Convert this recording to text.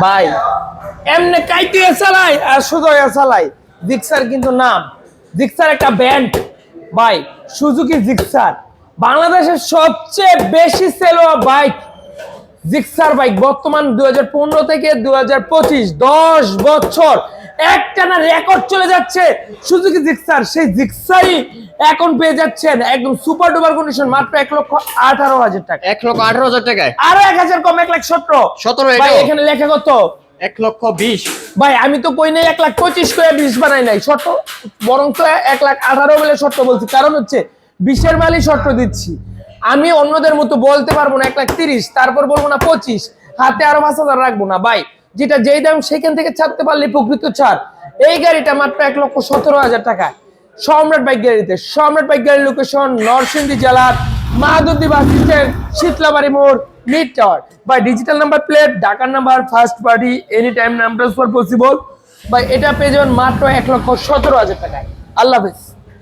ভাই এমনি কাইতে চালাই আর শুধু চালাই। জিক্সার কিন্তু নাম, জিক্সার একটা ব্র্যান্ড ভাই। সুজুকি জিক্সার বাংলাদেশের সবচেয়ে বেশি সেল হওয়া বাইক জিক্সার বাইক। বর্তমান 2015 থেকে 2025 10 বছর একটানা রেকর্ড চলে যাচ্ছে সুজুকি জিক্সার। সেই জিক্সারই এখন পেয়ে যাচ্ছেন একদম সুপার ডুপার কন্ডিশন মাত্র 1,18,000 টাকা। 1,18,000 টাকায়? আরো 1,000 কম, 1,17,000 ভাই। এখানে লেখা কত? 1,20,000 ভাই। আমি তো কই নাই 1,25,000 করে 20 বানাই নাই শর্ত, বরং তো 1,18,000 বলে শর্ত বলছি। কারণ হচ্ছে 20-এর মালই শর্ত দিচ্ছি। আমি অন্যদের মতো বলতে পারবো না 1,30,000, তারপর বলবো না 25, হাতে আরো 5,000 রাখবো না ভাই। যেটা যেই দাম সেখান থেকে ছাড়তে পারলে প্রকৃত ছাড়। এই গাড়িটা মাত্র 1,17,000 টাকা সম্রাট বাইক গ্যালারিতে। সম্রাট বাইক গ্যালারি লোকেশন নরসিংদী জেলার মাধবদী বাস স্ট্যান্ড, শীতলাবাড়ি মোড়, মিড টাওয়ার। ভাই ডিজিটাল নাম্বার প্লেট, ঢাকার number, first party, any time নাম ট্রান্সফার পসিবল। ভাই এটা পেয়ে যাবেন মাত্র 1,17,000 টাকায়। আল্লাহ হাফেজ।